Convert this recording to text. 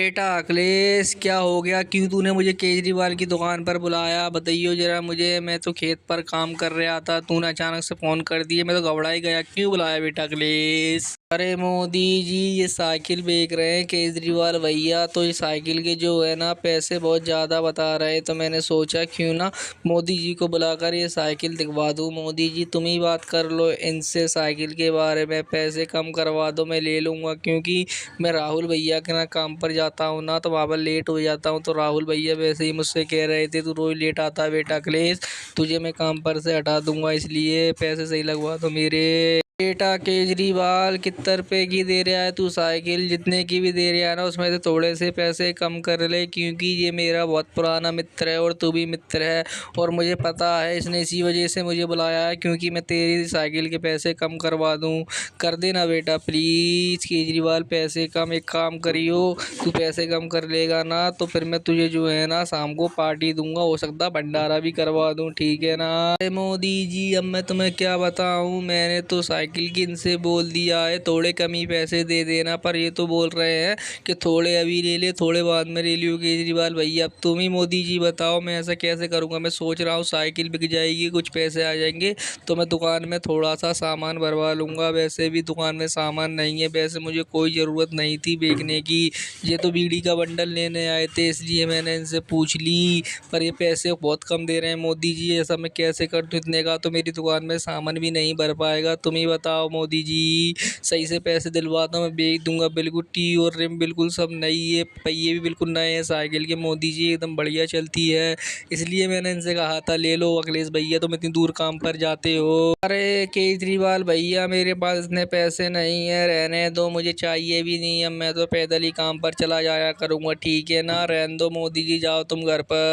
बेटा अखिलेश, क्या हो गया? क्यों तूने मुझे केजरीवाल की दुकान पर बुलाया? बताइयो जरा मुझे। मैं तो खेत पर काम कर रहा था, तूने अचानक से फोन कर दिया। मैं तो घबरा ही गया। क्यों बुलाया बेटा अखिलेश? अरे मोदी जी, ये साइकिल बेच रहे हैं केजरीवाल भैया, तो ये साइकिल के जो है ना पैसे बहुत ज़्यादा बता रहे हैं, तो मैंने सोचा क्यों ना मोदी जी को बुलाकर ये साइकिल दिखवा दूँ। मोदी जी तुम ही बात कर लो इनसे साइकिल के बारे में, पैसे कम करवा दो, मैं ले लूँगा। क्योंकि मैं राहुल भैया के ना काम पर जाता हूँ ना, तो वहाँ पर लेट हो जाता हूँ, तो राहुल भैया वैसे ही मुझसे कह रहे थे तू रोज लेट आता है बेटा अखिलेश, तुझे मैं काम पर से हटा दूंगा, इसलिए पैसे सही लगवा दो मेरे। बेटा केजरीवाल, कितने रुपए की दे रहा है तू साइकिल? जितने की भी दे रहा है ना, उसमें से थोड़े से पैसे कम कर ले, क्योंकि ये मेरा बहुत पुराना मित्र है और तू भी मित्र है, और मुझे पता है इसने इसी वजह से मुझे बुलाया है, क्योंकि मैं तेरी साइकिल के पैसे कम करवा दूं। कर देना बेटा प्लीज़ केजरीवाल, पैसे कम। एक काम करियो, तू पैसे कम कर लेगा ना, तो फिर मैं तुझे जो है ना शाम को पार्टी दूंगा, हो सकता है भंडारा भी करवा दूं, ठीक है ना? अरे मोदी जी, अब मैं तुम्हें क्या बताऊं, मैंने तो साइकिल की इनसे बोल दिया है थोड़े कम ही पैसे दे देना, पर ये तो बोल रहे हैं कि थोड़े अभी ले ले, थोड़े बाद में ले लियो। केजरीवाल भैया, अब तुम ही मोदी जी बताओ, मैं ऐसा कैसे करूंगा? मैं सोच रहा हूँ साइकिल बिक जाएगी, कुछ पैसे आ जाएंगे, तो मैं दुकान में थोड़ा सा सामान भरवा लूँगा। वैसे भी दुकान में सामान नहीं है, वैसे मुझे कोई ज़रूरत नहीं थी बेचने की, ये तो बीड़ी का बंडल लेने आए थे, इसलिए मैंने इनसे पूछ ली, पर ये पैसे बहुत कम दे रहे हैं। मोदी जी, ऐसा मैं कैसे कर दूँ? इतने का तो मेरी दुकान में सामान भी नहीं भर पाएगा। तुम ही बताओ मोदी जी, सही से पैसे दिलवा दो, मैं बेच दूंगा। बिल्कुल टी और रिम बिल्कुल सब नई है, पहिए भी बिल्कुल नए हैं साइकिल के। मोदी जी एकदम बढ़िया चलती है, इसलिए मैंने इनसे कहा था ले लो अखिलेश भैया, तुम इतनी दूर काम पर जाते हो। अरे केजरीवाल भैया, मेरे पास इतने पैसे नहीं है, रहने दो, मुझे चाहिए भी नहीं है, मैं तो पैदल ही काम पर चला जाया करूँगा, ठीक है ना? रहने दो मोदी जी, जाओ तुम घर पर।